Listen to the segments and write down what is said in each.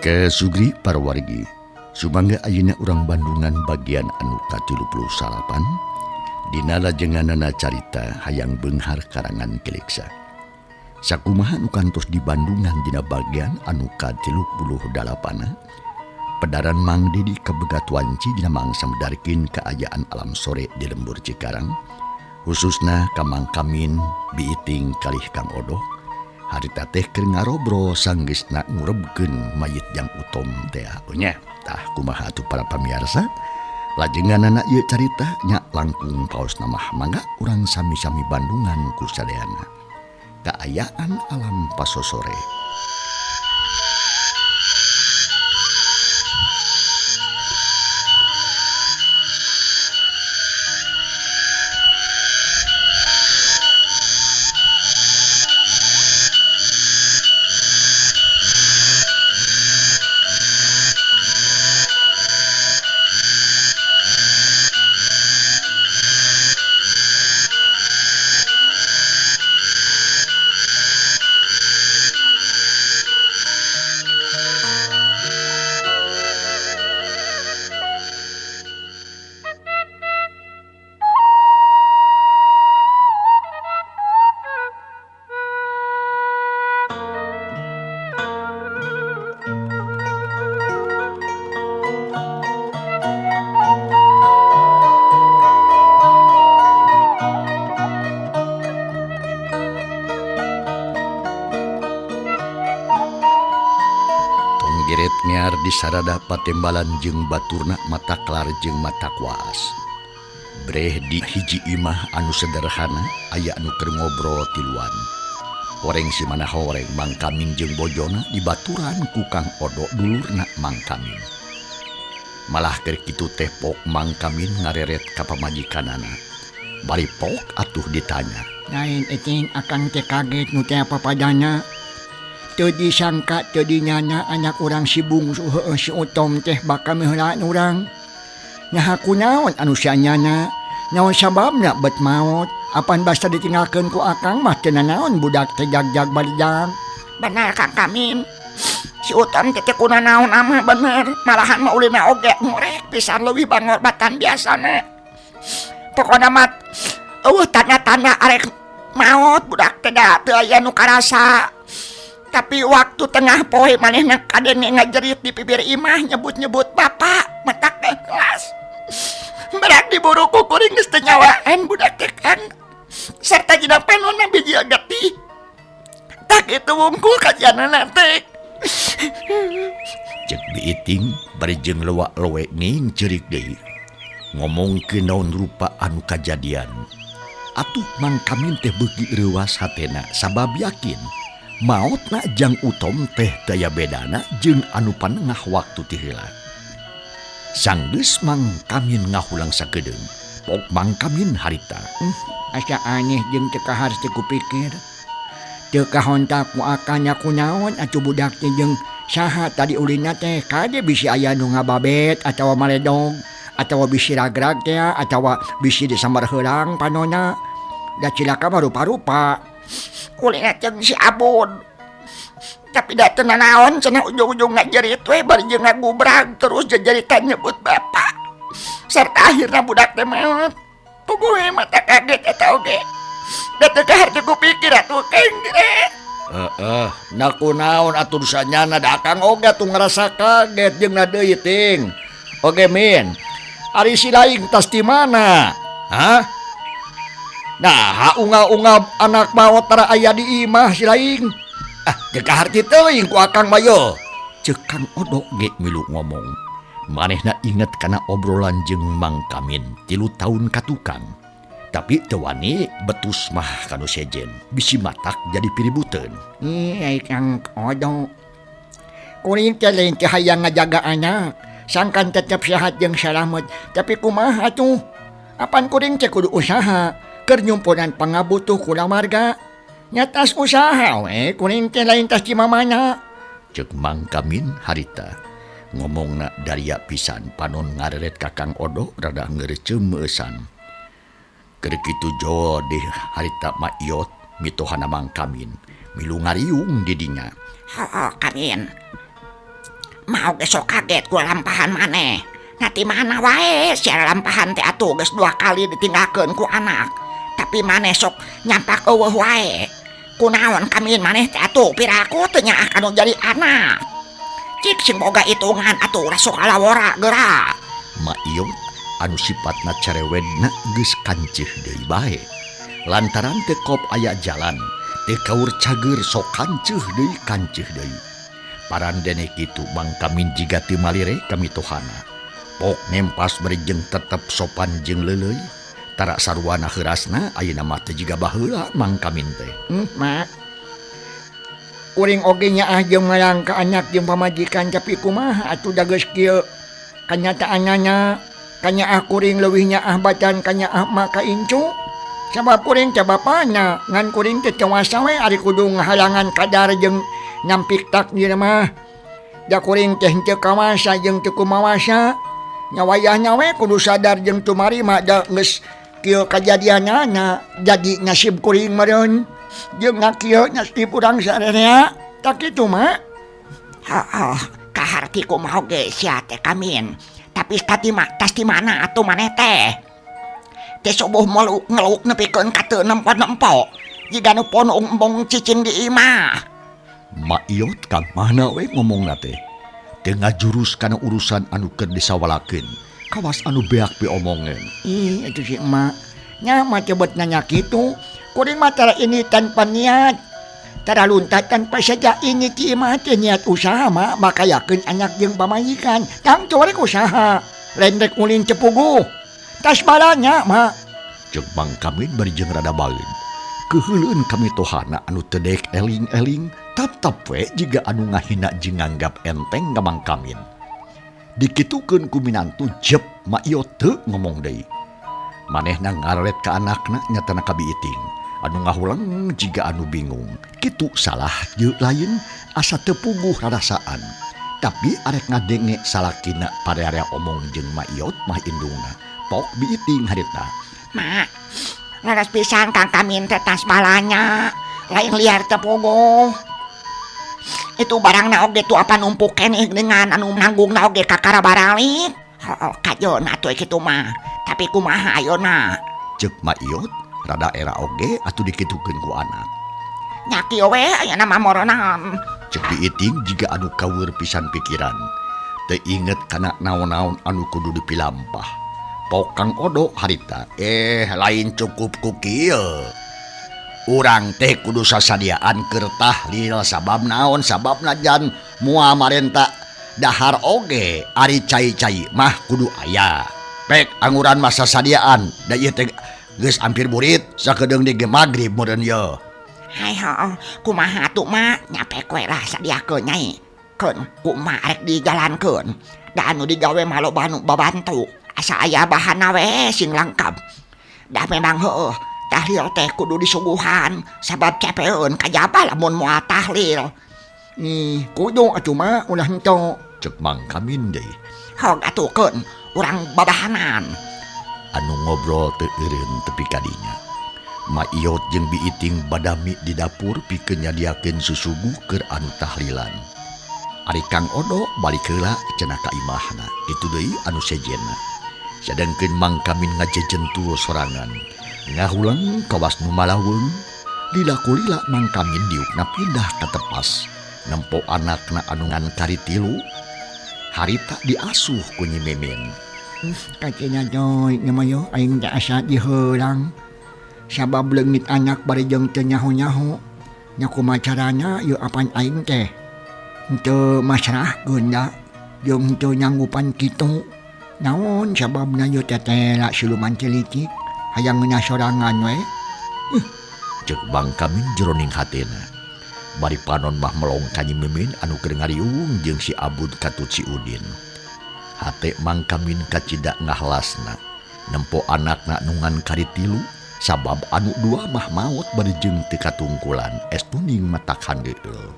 Ke Sugri Parwargi sumangga ayeuna urang Bandungan bagian anu ka-38 dina lajenganana carita hayang beunghar karangan Keleksa. Sakumaha anu kantos di Bandungan dina bagian anu ka-38 pedaran Mang Dedi kabegat wanci dina mangsa medarikeun kaayaan alam sore di lembur Cikarang khususna ka Mang Kamin biiting kalih Kang Odoh. Harita teh keur ngarobro sanggeusna ngurebkeun mayit Jang Utom teh nya. Tah kumaha atuh para pamirsa, lajenganana ieu carita nya langkung paosna mah mangga urang sami-sami Bandungan ku sadeana. Kaayaan alam pasosore. Geret ngear di sarada patembalan jeung baturna mata klar jeung mata kuas. Breh di hiji imah anu sederhana aya anu keur ngobrol tiluan. Horeng si mana horeng Mang Kamin jeung bojona dibaturan ku Kang Odo dulurna Mang Kamin. Malah keur kitu teh pok Mang Kamin ngareret ka pamajikanana. Bari pok atuh ditanya. Lain eting akang teh kaget nu teh papadana. Teu disangka teu dinyana anak urang si bungsu heueuh si Utom teh bakal miheulaan urang. Nyaha kunaon anu sianyana? Naon sababna bet maot? Apan basta ditinggalkeun ku akang mah teu nanaon budak teh jag-jag balijang. Benar Kang Kamin. Si Utom teh kunaon mah bener, malahan mah ulina oge ngorek pisan leuwih bangorbatan biasana. Pokona mah tanda-tanda arek maot budak teh da teu aya nu karasa. Tapi waktu tengah poe manehna kadenge ngajerit di bibir imah nyebut-nyebut bapak matak teh kelas. Berak diburu ku kuring geus teu nyawaan budak teh kan. Sarta jina penonna biji agati. Tak kitu wungkul kajianana teh. Cek biiting bari jeung lewak-lewe ning cerik deui. Ngomongkeun naon rupa anu kajadian. Atuh Mang Kamin teh beuki reuwas hatena sabab yakin maotna Jang Utom teh daya bedana jeung anu panengah waktu ti heula. Sanggeus Mang Kamin ngahulang sakedeung, pok Mang Kamin harita. Asa aneh jeung teu kahar teu kupikir. Teu kahontak ku akanya kunaon atuh budak teh jeung saha tadi ulina teh kade bisi aya nu ngababet atawa maledog atawa bisi ragrag teh atawa bisi disambar heulang panonna. Da cilaka mah rupa-rupa. Kulina jeung si Abun. Tapi da teu nanaon cenah ujung-ujung ngajerit we bari jeung ngagubrag terus jajarita nyebut bapak. Sarta akhirna budak teh maot. Puguh mata kaget eta oge. Da teu kahar teu kupikir atuh keng Na kunaon atuh dusanyana da akang oge atuh ngarasa kaget jeung na deui ting. Oge min. Ari si laing tas di mana? Hah? Nah, unga-unga anak maot tara aya di imah si laing. Teu kahar ti teuing ku akang mayo. Ceuk Kang Odo ge milu ngomong. Manehna inget kana obrolan jeung Mang Kamin 3 taun katukang. Tapi teu wani betus mah kanu sejen. Bisi matak jadi piributeun. Ai Kang Odo. Kuring teh lain teh hayang ngajaga anak. Sangkan tetep sehat jeung salamet. Tapi kumaha atuh? Apan kuring teh kudu usaha. Keur nyumpunan pangabutuh kulawarga. Nyatas usaha we kuring teh lain tas di mamana. Ceuk Mang Kamin harita. Ngomongna daria pisan panon ngareret ka Kang Odo rada ngeureumeusan. Keur kitu jo deh harita maiot mitohana Mang Kamin milu ngariung di dinya. Kamin. mau gesok kaget ku lampahan maneh. Nanti mana wae si lampahan teh atuh geus 2 kali ditinggalkeun ku anak. Tapi maneh sok nyampak eueuh wae. Kunaon kamin maneh teh atuh piraku teu nyaah anu jadi anak. Cik sing boga hitungan atuh ulah sok alawora geura. Mak Iot anu sifatna cerewedna geus kanceuh deui bae. Lantaran teu kop aya jalan, teu kaur cager sok kanceuh deui. Parandene kitu Mang Kamin jiga teu malire kamitohana. Pok nempas bari jeung tetep sopan jeung leuleuy. Tara sarwana heurasna ayeuna mah teu jiga baheula Mang Kamin teh. Mak. Uring oge nyaah jeung marang ka anak jeung pamajikan tapi kumaha atuh da geus kieu. Kanyataannana kanyaah kuring leuwih nyaah batan kanyaah mak ka incu. Sabab kuring teh bapana ngan kuring teh tewasa we ari kudu ngahalangan kadar jeung nyampik takdir mah. Da kuring teh teu kawasa jeung teu kumawasa. Nyawayahna we kudu sadar jeung tumarima da geus kieu kajadianana jadi nasib kuring meureun. Jeung ngakieu nasib urang sarerea. Tak kitu mah. Heuh, kaharti kumaha ge sia teh Kamin. Tapi tas di mana atuh maneh teh? Teh subuh ngeluk nepikeun ka teu nempo-nempo. Jiga nu pon embong cicing di imah. Mak Iot ka mana we ngomongna teh? Teu ngajurus kana urusan anu keur disawalakeun. Kawas anu beak piomongkeun. Ih, itu si emak. Nya mah cebet nanya kitu. Kuring mah tara ini tanpa niat. Tara luntat tanpa saja ini ti imah teh niat usaha mah makayakeun anak jeung pamajikan. Tang corek usaha. Rendek ulin cepuguh. Tas balanya mah. Jeung Mang Kamin bari jeung rada baeun. Keheuleun kamitohana anu teu deuk eling-eling, tetep we jiga anu ngahina jeung nganggap enteng ka Mang Kamin. Dikitukeun ku minantu jep Mak Iot teu ngomong deui. Manehna ngaret ka anakna nyatana kabiiting. Anu ngahulang jiga anu bingung. Kitu salah jeung lain asa teu puguh rarasaan. Tapi arek ngadenge salakina parearea omong jeung Mak Iot mah indungna. Pok biiting harita. Mak, laras pisan Kang Kamin teh tas balanya. Lain liar teu puguh. Itu barangna oge tu apa numpuk keneh dengan anu nanggungna oge kakara baralik. Heuh, kajeuna atuh kitu mah. Tapi kumaha ayeuna? Ceuk Mak Iot rada era oge atuh dikitukeun ku anak. Nya kieu we ayeuna mah moronan. Ceuk biiting jiga anu kaweur pisan pikiran. Teu inget kana naon-naon anu kudu dipilampah. Pok Kang Odo harita, lain cukup ku kieu. Urang teh kudu sasadiaan keur tahlil sabab naon sababna jan moal marenta dahar oge ari cai-cai mah kudu aya. Pek anguran masa sadiaan da ieu teh geus ampir burit sakedeung di magrib meureun ye. Hai heuh, kumaha atuh mak? Nyape we lah sadiakeun nyai. Keun kumaha arek dijalankeun. Da anu digawe mah loba anu babantu. Asa aya bahanna we sing lengkap. Da memang heueuh, tahlil teh kudu disuguhan sabab capeun kajaba lamun moal tahlil. Kudu atuh mah ulah henteu. Ceuk Mang Kamin deui. Hog atuh keun urang babahanan. Anu ngobrol teu eureun tepi kadinya. Mak Iot jeung biiting badami di dapur pikeun nyadiakeun susuguh keur anu tahlilan. Ari Kang Odo balik heula cenah ka imahna. Kitu deui anu sejenna. Sadengkeun Mang Kamin ngajejen tulo sorangan. Ngahulang kawas nu malaweung. Lila-kulila Mang Kamin diukna pindah ka tepas. Nempo anakna anu ngan kari 3. Harita diasuh ku Nyi Mimin. Kacina doy ngamayo aing teh asa diheulang. Sabab leungit anak bari jeung teu nyaho-nyaho. Nya kumaha carana ieu apan aing teh. Henteu masrahkeun da jeung henteu nyanggupan kitu. Naon sababna ieu tetela siluman celitik hayang ngeunah sorangan we. Ceuk Mang Kamin jroning hatina. Bari panon mah melong ka Nyi Mimin anu keur ngariung jeung si Abud katut si Udin. Hate Mang Kamin kacida ngahlasna. Nempo anakna nu ngan kari 3 sabab anu 2 mah maot bari jeung teu katungkulan estuning matak handeueul.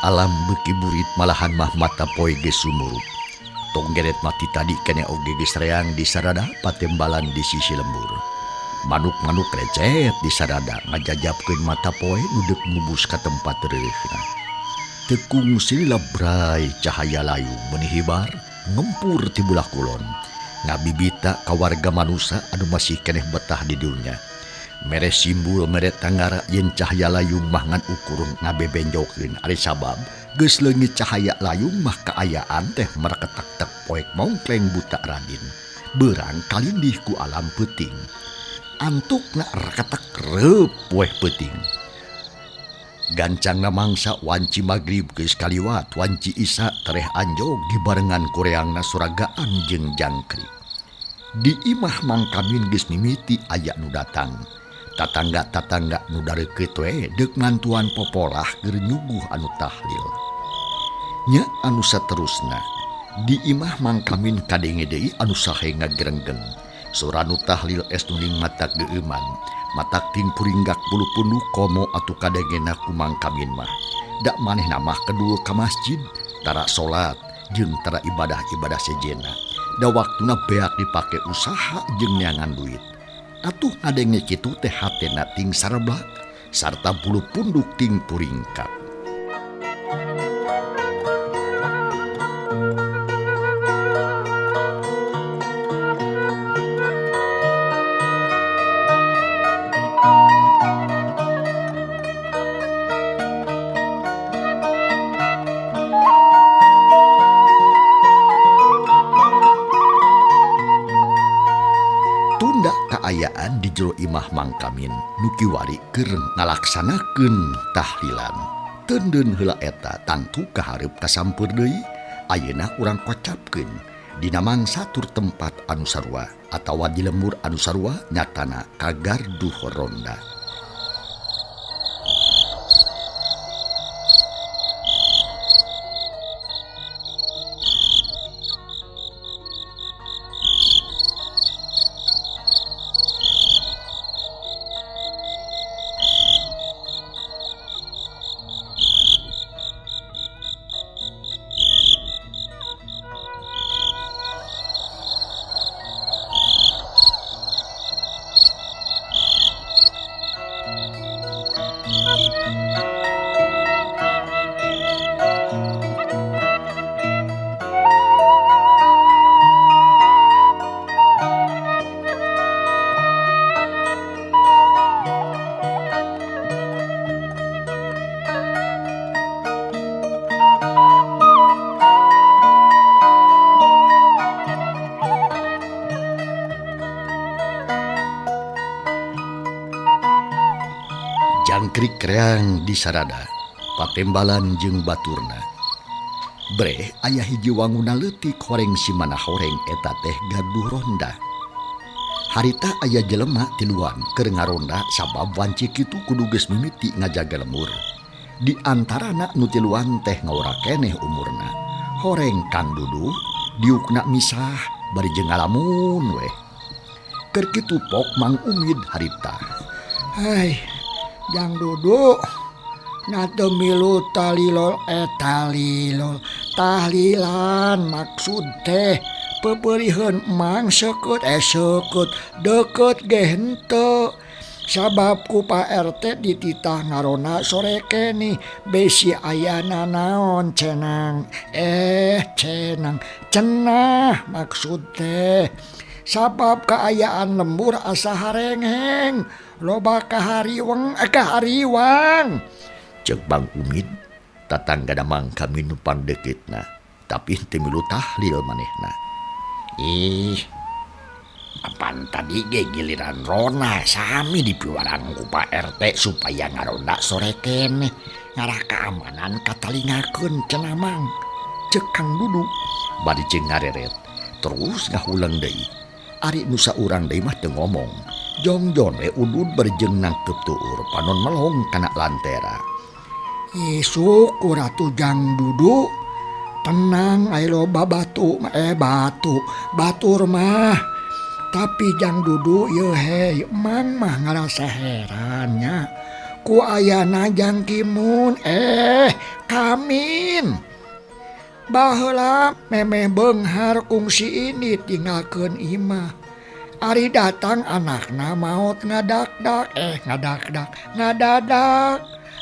alam beki burit malahan mah mata poe geus sumurup. Tong geret mati tadi kene oge geus reang di sarada patembalan di sisi lembur. Manuk-manuk recet di sarada ngajajapkeun mata poe nu deuk ngubus ka tempat reureuhna. Tekung silabrai cahaya layu benih hibar ngempur ti bulah kulon. Ngabibita ka warga manusia anu masih keneh betah di dunia. Mere simbol mere tanggara yen cahaya layung mah ngan ukur ngabebenjokeun ari sabab geus leungit cahaya layung mah kaayaan teh maraketak-tak poek mongkleng buta radin. Beurang kalindih ku alam peuting. Antukna raketak reup poeh peuting. Gancangna mangsa wanci magrib geus kaliwat wanci isya tereh anjog dibarengan kureangna suragaan jeung jangkrik. Di imah mangkamin geus mimiti aya nu datang. Tatangga-tatangga nu dareukeut we deuk ngantuan popolah keur nyuguh anu tahlil. Nya anu saterusna di imah mangkamin kadenge deui anu sahe ngagerenggeng. Surah nu tahlil es nuning matak geuman. Matak ting puringgak bulu punduh komo atu kadengena ku mangkamin mah. Dak maneh namah kedua ka masjid tara salat jeung tara ibadah-ibadah sejena. Da waktuna beak dipake usaha jeung neangan duit. Atuh ngadenge kitu teh hatena ting sareblak sarta bulu punduk ting puringkak. Kaayaan di jero imah mangkamin nukiwari keur ngalaksanakeun tahlilan. Teundeun heula eta tantu kahareup kasampeur deui ayeuna urang kocapkeun dina mangsa tur tempat anu sarua atawa di lembur anu sarua nyatana kagarduh ronda. Jangkrik reang di sarada patembalan jeung baturna. Bre aya hiji wanguna leutik horeng si mana horeng eta teh gaduh ronda. Harita aya jelema tiluan keur ngaronda sabab wanci kitu kudu geus mimiti ngajaga lembur. Di antarana nu tiluan teh ngawara keneh umurna. Horeng Kang Dudu diukna misah bari jeung ngalamun we. Keur kitu pok Mang Umid harita. Hai Jang Dudu nate milu talilol tahlilan maksud teh pepeurieun mang sekeut deket ge henteu sabab ku Pak RT dititah ngarona sore kene besi ayana naon cenang cenah maksud teh sabab kaayaan lembur asa harengheng loba kahariwang cek Bang Umid tatangga mangkami nu pangdeketna tapi teu milu tahlil manehna. Ih apaan tadi ge giliran Rona sami dipiwaran ku Pak RT supaya ngaronda sore kene ngarah keamanan katalingakeun cenah Mang cek Kang Dudu bari jeung ngareret terus ngahulang deui. Ari nusa urang deui mah teu ngomong. Jongjon we udud berjeng nangkep tuur panon melong kana lantera. Syukur atuh Jang Dudu tenang aya loba batur mah tapi Jang Dudu yeuh Mang mah ngarasa herannya ku ayana jangkimun kamin baheula memeh beunghar kungsi ini tinggalkeun imah. Ari datang anakna maot ngadadak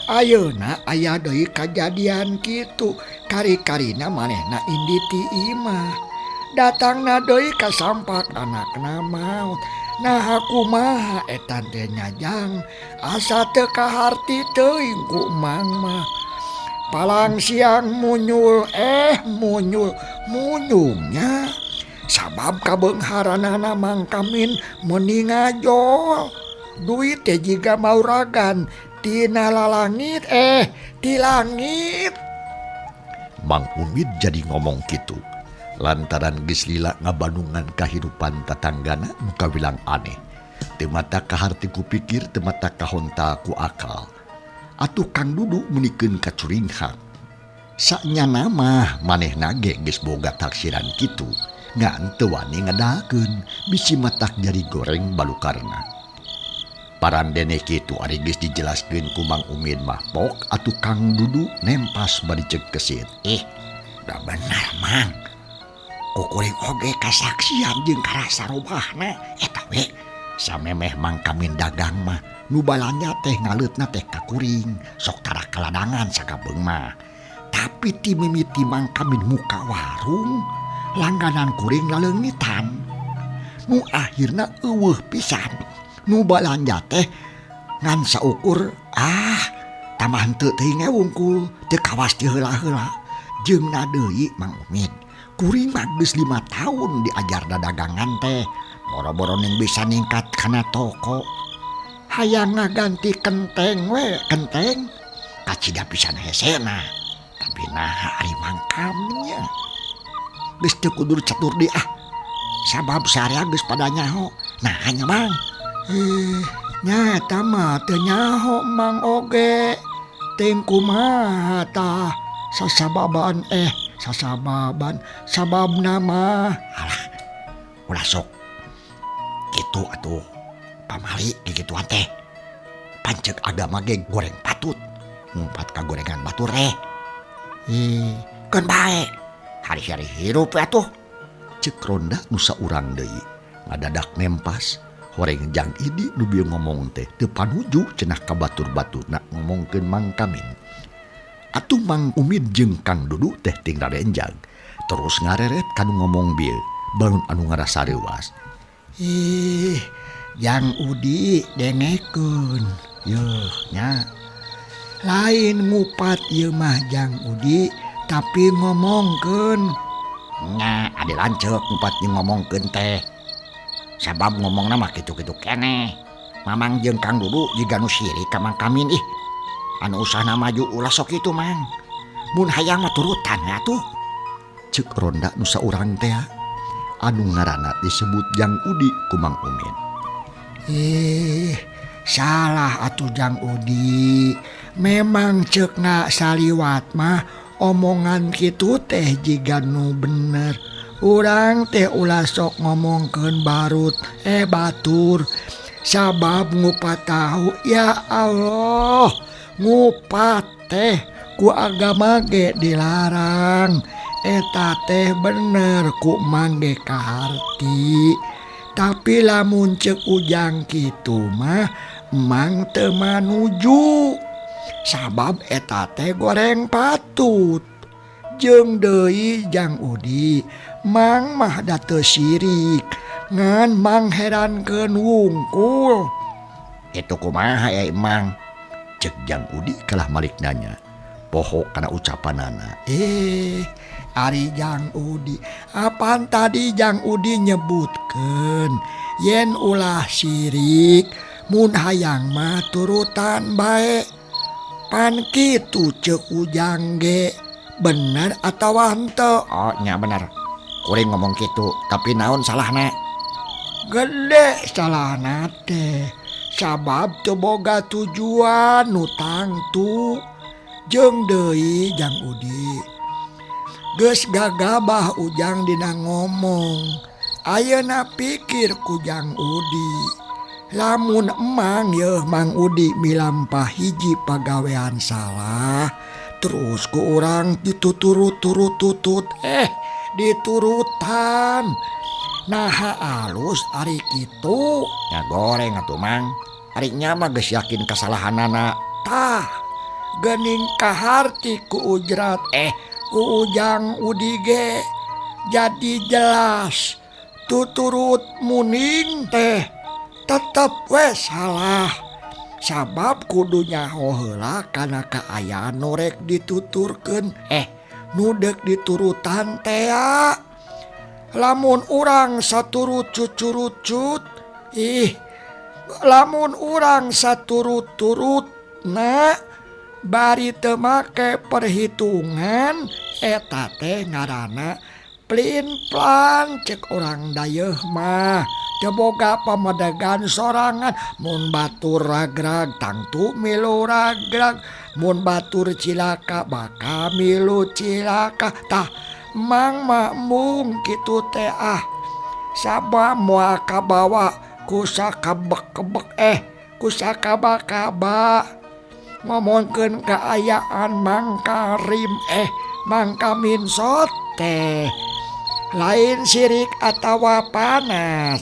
ayeuna aya deui kajadian kitu kari-karina manehna indi ti imah datangna deui kasampak anakna maot. Nah kumaha etan teh nyajang asa teu kaharti teuing ku mang mah palang siang munyulnya sabab kabeungharanana Mang Kamin meuni ngajol duit teh jiga mauragan tina lalangit ti langit. Mang Umid jadi ngomong gitu lantaran geus lila ngabandungan kahirupan tatanggana nu kawilang aneh teu mata kaharti ku pikir teu mata kahonta ku akal atuh Kang Dudu menikeun kacuringhang saknyana mah manehna ge geus boga taksiran kitu ngan teu wani ngadakeun bisi matak jari goreng balukarna. Parandene kitu ari geus dijelaskeun ku Mang Umid mah pok atuh Kang Dudu nempas bari ceuk kesit. Da bener Mang. Kukuring oge kasaksian jeung karasa robahna eta we Samemeh Mang Kamin dagang mah nu balanja teh ngaleutna teh ka kuring sok tara kaladangan sakabeung mah. Tapi ti mimiti Mang Kamin muka warung langganan kuring laleungitan. Nu akhirna eueuh pisan nu balanja teh ngan saukur tamah henteu teuing ngewungkul teu kawas ti heula-heula. Jeungna deui Mang Umid kuring mah geus 5 tahun diajar dagangan teh boro-boro ning bisa ningkat kana toko hayang ngaganti kenteng kacida pisan hesena tapi nah ari Mang Kamin geus teu kudu catur di sabab sarea geus pada nyaho nah hanya Mang nyata mah teu nyaho Mang oge ting kumaha tah sasababan sabab nama ulah sok gitu atuh pamali gigituan teh pancek agama ge goreng patut ngumpat ka gorengan batur kan bae hari-hari hirup atuh cek ronda nu saurang deui ngadadak nempas horeng jang idi nu bieu ngomong teh teu panuju cenah ka batur-baturna ngomongkeun Mang Kamin. Atuh Mang Umid jeung Kang Dudu teh ting rarenjang terus ngareret kanu ngomong bieu balun anu ngarasa reuwas. Jang Udi dengekeun yeuh nya lain ngupat ieu mah Jang Udi tapi ngomongkeun nya ade lanceuk ngupat jeung ngomongkeun teh sabab ngomongna mah kitu-kitu keneh Mamang jeung Kang Dudu jiga nu sirik ka Mang Kamin anu usahna maju ulah sok itu Mang mun hayang mah turutan atuh ceuk ronda nu saurang teh anu ngaranna disebut Jang Udi ku Mang Umid. Salah atuh Jang Udi memang ceukna saliwat mah omongan kitu teh jiga nu bener urang teh ulah sok ngomongkeun barut batur sabab ngupat tahu ya Allah ngupat teh ku agama ge dilarang eta teh bener ku mangge kaharti tapi lamun ceuk ujang kitu mah emang teu manuju sabab eta teh goreng patut jeung deui Jang Udi Mang mah da teu sirik ngan Mang herankeun wungkul itu kumaha Mang cek Jang Udi kalah malik nanya poho kana ucapanana. Ari Jang Udi apaan tadi Jang Udi nyebutkeun yen ulah sirik mun hayang mah turutan bae pan kitu ceuk ujang ge bener atawa henteu. Oh nya bener kuring ngomong kitu tapi naon salahna gede salahna teh sabab teu boga tujuan nu tangtu jeung deui Jang Udi geus gagabah ujang dina ngomong ayeuna pikir ku Jang Udi lamun emang ye Mang Udi milampah hiji pagawean salah terus ku urang dituturut-turut-tutut diturutan naha alus ari kitu Ya goreng atuh Mang. Ari nya mah geus yakin kesalahanana. tah gening kaharti ku ujrat ku ujang Udi ge jadi jelas tuturut muning teh tetep we salah sabab kudu nyaho heula kana kaayaan norek dituturkeun nudek diturutan teh lamun urang saturut cucurucut lamun urang saturut-turut bari teu make perhitungan eta teh ngaranna plin-plan cek orang dayeuh mah teu boga pamedegan sorangan mun batur ragrag tangtu milu ragrag mun batur cilaka baka milu cilaka tah Mang mah mung kitu teh sabab moal kabawa ku sakabek-kebek ku sakaba-kaba ngomongkeun kaayaan Mang Karim Mang Kaminsot teh lain sirik atawa panas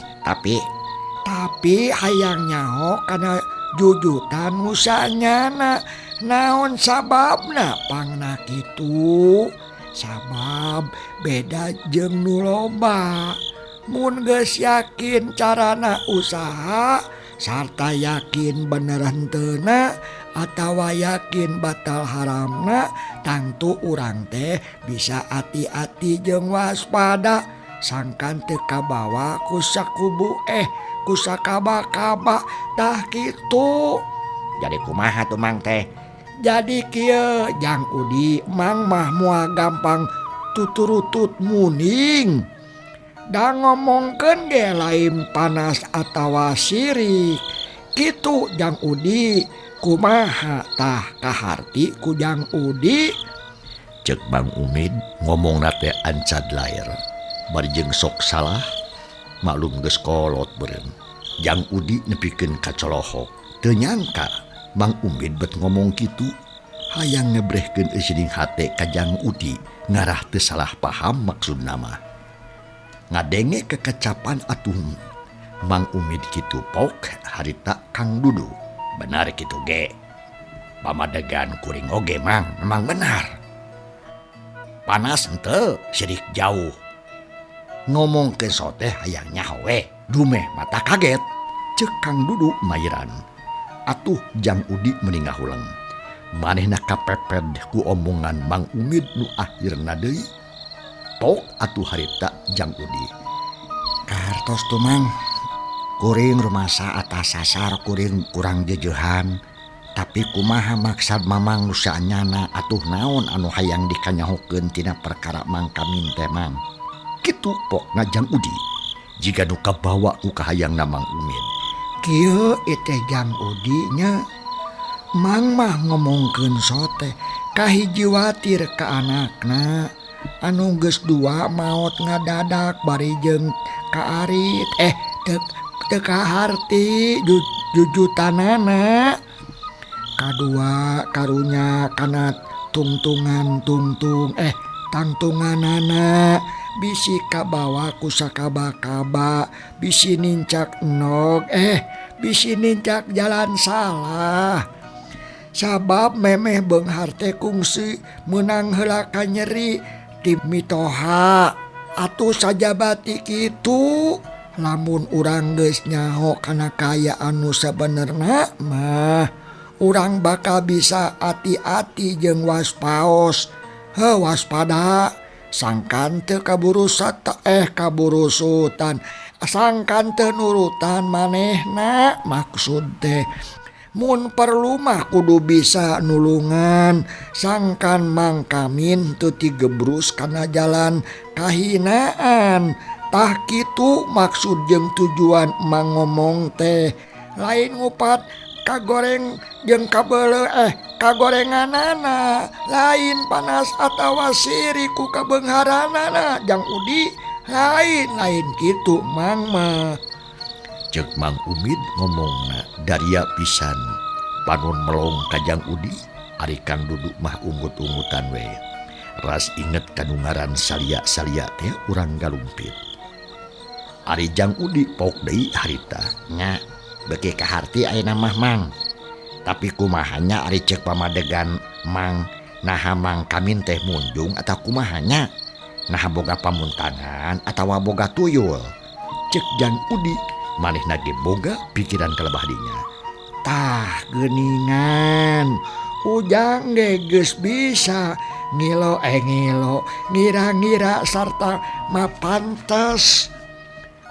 tapi hayang nyaho kana jujutan musanyana naon sababna pangna kitu sabab beda jeung nu loba mun geus yakin carana usaha sarta yakin bener henteuna atawa yakin batal haramna tangtu urang teh bisa hati-hati jeung waspada sangkan teu kabawa ku sakubu ku sakaba-kaba tah kitu. Jadi kumaha tuh Mang teh? Jadi kieu Jang Udi Mang mah moal gampang tuturutut muning da ngomongkeun ge lain panas atawa sirik kitu Jang Udi. Kumaha tah kaharti ku Jang Udi? Cek Bang Umid ngomong nate ancad lair bari jeung sok salah maklum geus kolot beureum. Jang Udi nepikeun kacolohok teu nyangka Bang Umid bet ngomong kitu hayang ngebrehkeun eueuh hate ka Jang Udi ngarah teu salah paham maksudna mah ngadenge kekecapan atuh Mang Umid kitu pok harita Kang Dudu. Benar kitu ge. Pamadegan kuring oge Mang, memang benar. Panas henteu sirik jauh. Ngomong ke soteh hayang nyaho we, dumeh mata kaget. Cek Kang Dudu mairan. Atuh Jang Udi meningah ulang. Manehna kapeped ku omongan Mang Umid nu akhirna deui. Pok atuh harita Jang Udi. Kartos tuh Mang. Kuring rumasa atas sasar kuring kurang jejehan tapi kumaha maksad Mamang nu saanyana atuh naon anu hayang dikanyahokeun tina perkara Mang Kamin teh Mang. Kitu pokna Jang Udi jika nu kabawa ku kahayangna Mang Umid. Kieu teh Jang Udi nya Mang mah ngomongkeun sote kahiji watir ka anakna anu geus 2 maot ngadadak bari jeung kaarit teka harti jujutanana kadua karunya kana tungtungan tangtunganana bisi kabawa ku sakaba-kaba bisi nincak enog bisi nincak jalan salah sabab memeh beunghar teh kungsi meunang heula ka nyeri ti mitoha atuh sajabati kitu. Lamun urang geus nyaho kana kaayaan nu sabenerna mah urang bakal bisa hati-hati jeung waspaos waspada sangkan teu kaburusutan sangkan teu nurutan manehna maksud teh mun perlu mah kudu bisa nulungan sangkan Mang Kamin teu tigebrus kana jalan kahinaan. Tah kitu maksud jeung tujuan Mang ngomong teh lain ngupat kagoreng jeung kabeuleu kagorenganana lain panas atawa sirik ku kabeungharanana Jang Udi lain kitu Mang mah Cek Mang Umid ngomongna daria pisan panon melong Kajang Udi ari Kang Duduk mah ungut-ungutan we. Ras inget kanungaran salia-salia teh urang galumpit. Ari Jang Udi pauk deui harita. Nya, beki kaharti ayeuna mah Mang. Tapi kumahanya ari cek pamadegan Mang, naha Mang Kamin teh munjung atau kumahanya? Naha boga pamuntangan atawa boga tuyul? Cek Jang Udi manehna ge boga pikiran kelebah dinya. Tah geuningan ujang ge geus bisa ngilo ngira-ngira sarta mapantes.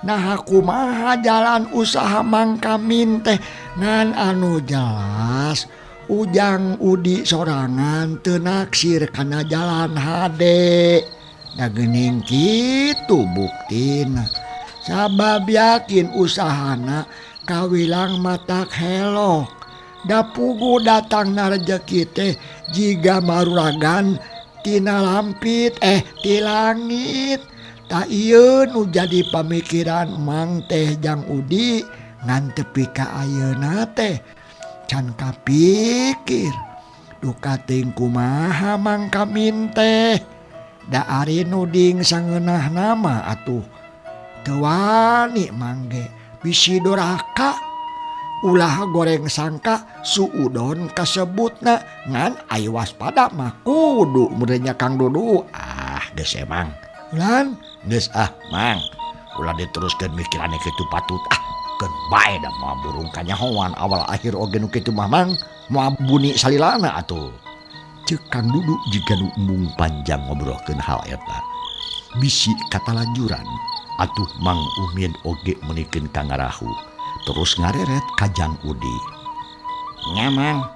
Nah kumaha jalan usaha Mang Kamin teh ngan anu jelas Ujang Udi sorangan teu naksir kana jalan hade. Da geuning kitu buktina. Sabab yakin usahana kawilang matak helok. Da pugu datangna rejeki teh jiga maruragan tina lampit ti langit. Tak ieu nu jadi pamikiran Mang teh Jang Udi ngan tepi ka ayeuna teh can kapikir duka teuing kumaha Mang Kamin teh. Da ari nuding sangeunah nama atuh teu wani mangge bisi doraka. Ulah goreng sangka suudon kasebutna ngan aya waspada mah kudu mudenya Kang Dudu. Geus emang. Ulan Geus Mang. Ulah diteruskeun mikirane kitu patut. Keun bae da moal burung kanyahoan awal akhir oge nu kitu mah Mang. Moal bunyi salilana atuh. Cek Kang Dudu jika nu embung panjang ngobrolkeun hal eta. Bisi katalanjuran atuh Mang Umid oge meunikeun kangarahu. Terus ngareret ka Jang Udi. Nya Mang.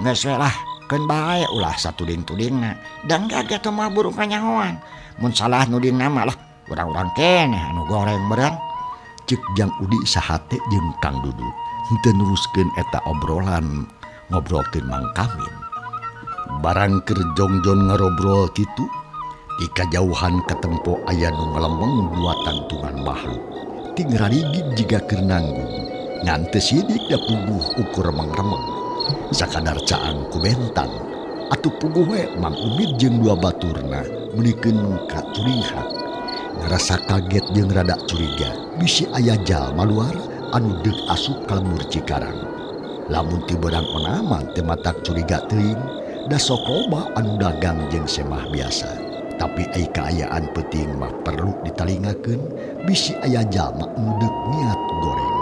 Geus we lah keun bae ulah satuding-tudingna. Dan gagah teu moal burung kanyahoan. Mun salah nuding nama lah urang-urang keneh anu goreng beureun. Cek Jang Udi sahate jeung Kang Dudu henteu neruskeun eta obrolan ngobrolkeun Mang Kamin. Barang keur jongjon ngarobrol kitu di kajauhan katempo aya nu ngelembeng dua tantungan makhluk. Ting rarigig jiga keur nanggung ngan teu sidik da puguh ukur remeng-remeng. Sakadar caang ku bentang atuh puguh we Mang Umid jeung dua baturna meunikeun ka curiga. Ngarasa kaget jeung rada curiga bisi aya jalma luar anu deuk asup ka lembur Cikarang. Lamun ti beurang onaman teu matak curiga teuing da sok loba anu dagang jeung semah biasa. Tapi ai kaayaan peuting mah perlu ditalingakeun bisi aya jalma anu deuk niat goreng.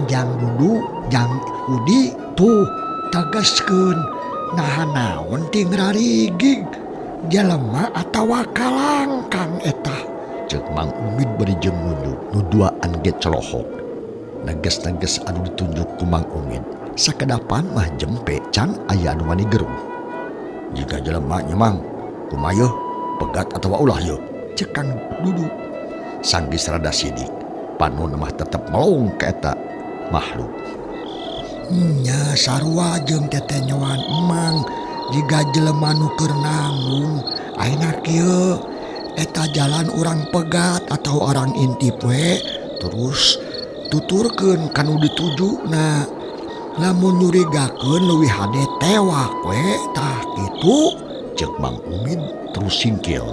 Jang Dudu Jang Udi tuh tegaskeun naha naon ting rarigig jelema atawa kalangkang eta. Cek Mang Umid beri jeung nunduk nu duaan ge celohok. Neges-neges anu ditunjuk ku Mang Umid sakedapan mah jempe can aya anu wani gerung. Jika jelema nya Mang kumaha pegat atawa ulah yeuh cek Kang Dudu. Sanggis rada sidik panun mah tetep melong ka eta makhluk. Nya sarua jeung teteh nyoan emang jiga jelema nu keur nanggung ayeuna kieu eta jalan urang pegat atau orang intip we terus tuturkeun kanu ditujuna. Lamun nyurigakeun leuwih hade tewak we tah kitu cek Mang Umid terus singkil.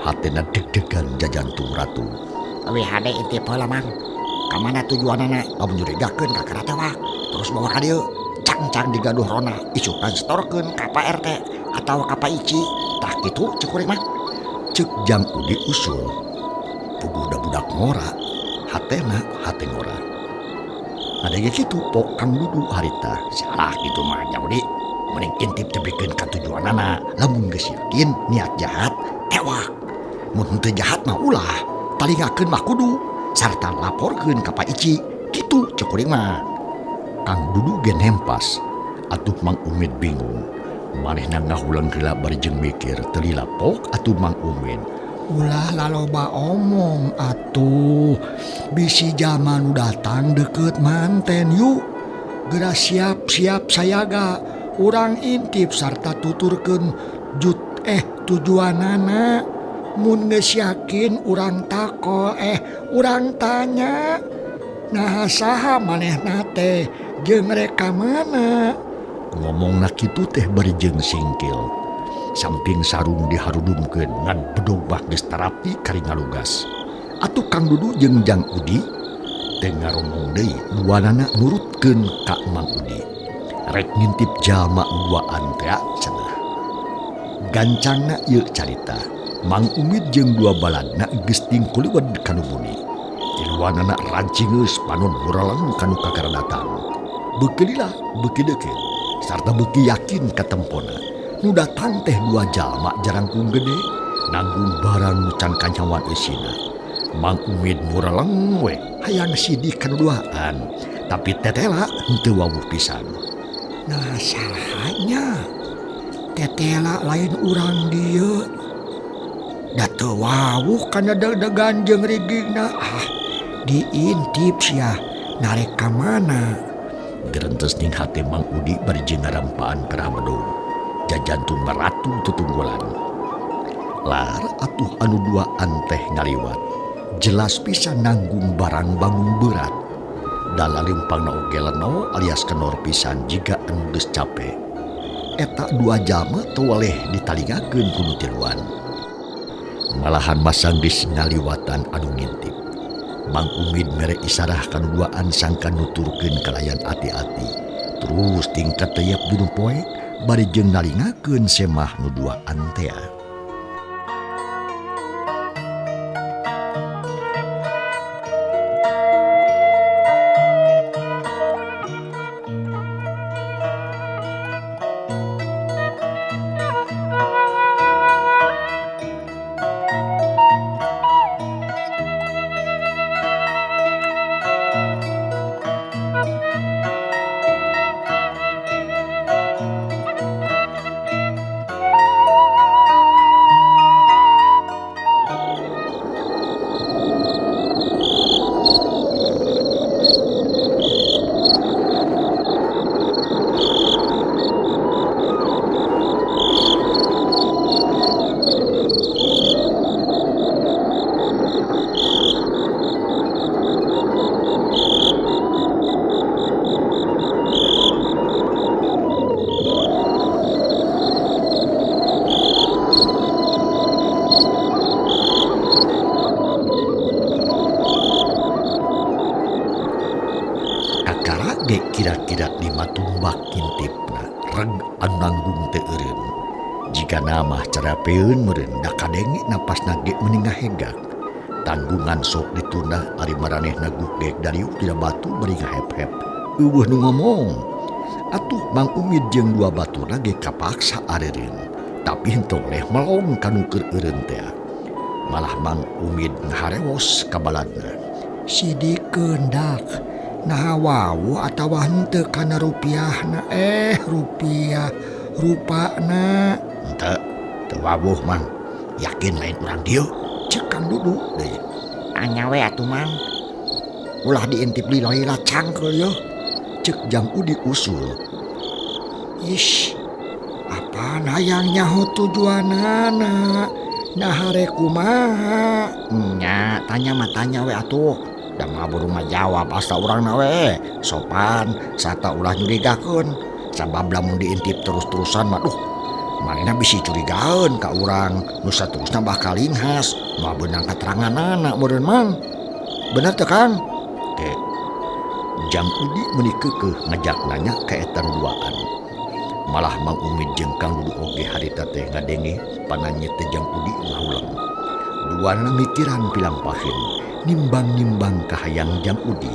Hatena deg-degan jajantung ratu. Leuwih hade intip heula mang. Ka mana tujuanana? Lamun nyurigakeun ka kara teh wah. Terus bawa ka dieu. Cang-cang digaduh rona isukan setorkeun ka Pak RT atawa ka Pak Ici. Tah kitu cek kuring mah. Cek Jang Udi usul. Puguh budak ngora. Hatena hate ngora. Ada ge kitu pok Kang Dudu harita. Salah gitu mah Jang Udi. Mending intip tebikeun ka tujuanana. Lamun geus yakin niat jahat Tewak. mun teu jahat mah ulah talingakeun mah kudu sarta laporkeun ka Pak Ici. Kitu cek kuring mah. Kang Dudu gen hempas. Atuh Mang Umid bingung. Manehna ngahulang heula bari jeung mikir teu lilapok atuh Mang Umid. Ulah laloba omong atuh. Bisi jaman nu datang deket manten yuk. Geura siap-siap sayaga. Urang intip sarta tuturkeun tujuanana. Mun geus yakin urang tako urang tanya. Nah saha manehna teh jeung reka mana? Ngomongna kitu teh bari jeung singkil. Samping sarung diharudumkeun ngan bedobah geus tarapi kari ngalugas. Atuh Kang Dudu jeung Jang Udi teu ngaromong deui duanana nurutkeun ka Mang Udi. Rek ngintip jalma duaan teh cenah. Gancangna ieu carita. Mang Umid jeung dua baladna geus tingkul liwed kanu bumi. Tiluanana rancing geus panon muralang kanu kakara datang. Beuki lila, beuki deukeut, sarta beuki yakin ka tempona. Nu datang teh dua jalma jarangkung gede, nanggung barang nu can kanyawan eusina. Mang Umid muralang we hayang sidih kanu duaan, tapi tetela henteu wawuh pisan. Nah sahanya tetela lain urang dieu. Da teu wawuh kana deg-degan jeung rigigna. Diintip sia narek ka mana? Gerentes ning hate Mang Udi bari jeung ngarampaan kerah medung. Jajantung meratu tutunggulan. Lar atuh anu duaan teh ngaliwat. Jelas pisan nanggung barang bangun berat. Dalalimpangna oge leno alias kenor pisan jiga anu geus capek. Eta dua jalma teu waleh ditalingakeun ku nu tiluan. Malahan masanggeus ngaliwatan anu ngintip. Mang Umid mere isarah kanu duaan sangka nuturkeun kalayan ati-ati. Terus tingkat teyap dinu poe bari jeung nalingakeun semah nu duaan teh. Kira-kira 5 tumbak ngintipna reg anu nanggung teu eureun. Jika nama carapeun meureun da kadenge napasna ge meuning ngahegak. Tanggungan sok ditunda ari maranehna gugdek dari dina batu bari ngahep-hep. Eueuh nu ngomong. Atuh Mang Umid jeung dua baturna ge kapaksa areureun. Tapi henteu oleh melong kanu keur eureun teh. Malah Mang Umid ngaharewos ka baladna. Sidikeun dak. Nah wawu atawa henteu kana rupiahna rupiah rupana. Henteu, teu wawuh Mang. Yakin lain urang dieu? Cek Kang Dudu deui. Anya we atuh mang. Ulah diintip lila-lila cangkeul yeuh. Cek Jang Udi usul. Ish, apaan hayang nyaho tujuanana? Nah harek kumaha? Nya, tanya mah tanya we atuh. Da mabur mah jawab asa urangna we. Sopan, sarta ulah nyurigakeun. Sabab lamun diintip terus-terusan mah Manehna bisi curigaeun ka urang nu saterusna bakal linghas moal beunang kateranganana meureun Mang. Bener teu Kang? Teh Jang Udi meuni keukeuh ngajak nanya ka eta nu duaan. Malah Mang Umid jeung Kang Dudu oge harita teh ngadenge pananya teh Jang Udi ngahulang. Duana mikiran pilampaheun nimbang-nimbang ka hayang Jang Udi.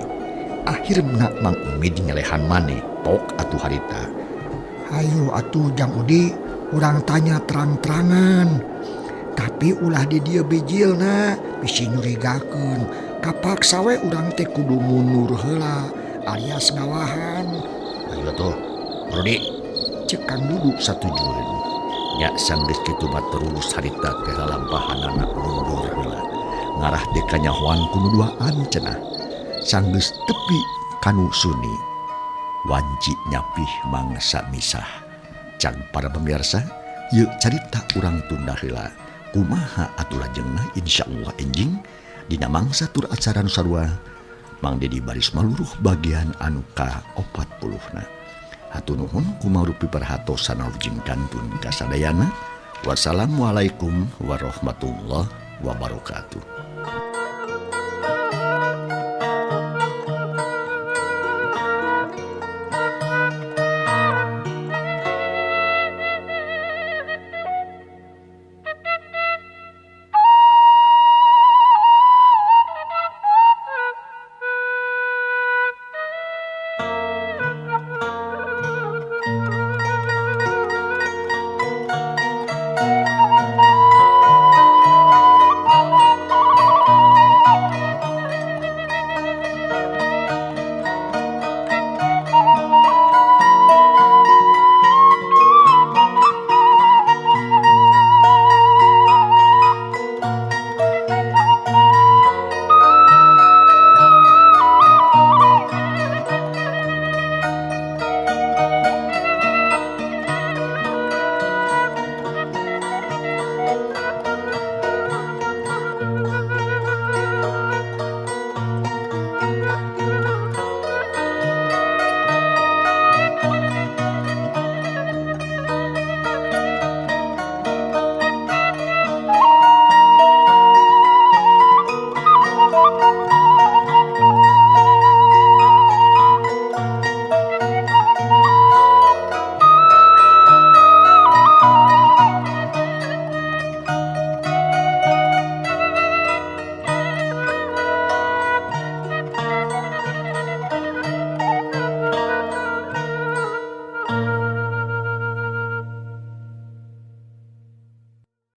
Akhirna Mang Umid ngelehan maneh pok atuh harita. Hayu atuh Jang Udi, urang tanya terang-terangan. Tapi ulah di dieu bijilna bisi nyurigakeun. Kapaksa we urang teh kudu mundur heula alias ngawahan. Ayo tuh, Rudi, Cek Kang Dudu satujuan. Nya sanggeus kitu mah terus harita teh lalampahanana mundur heula. Ngarah dek ka nyahoan ku nu duaan cenah. Sanggeus tepi kanu suni. Wanci nyapih mangsa misah. Can para pemirsa, yeuh carita urang tunda heula. Kumaha atuh lajengna insyaallah enjing dina mangsa tur acara nu sarua Mang Dedi baris maluruh bagian anu ka-40na. Hatur nuhun kumarupi perhatosan urjing kantun kasadayana. Wassalamualaikum warahmatullahi wabarakatuh.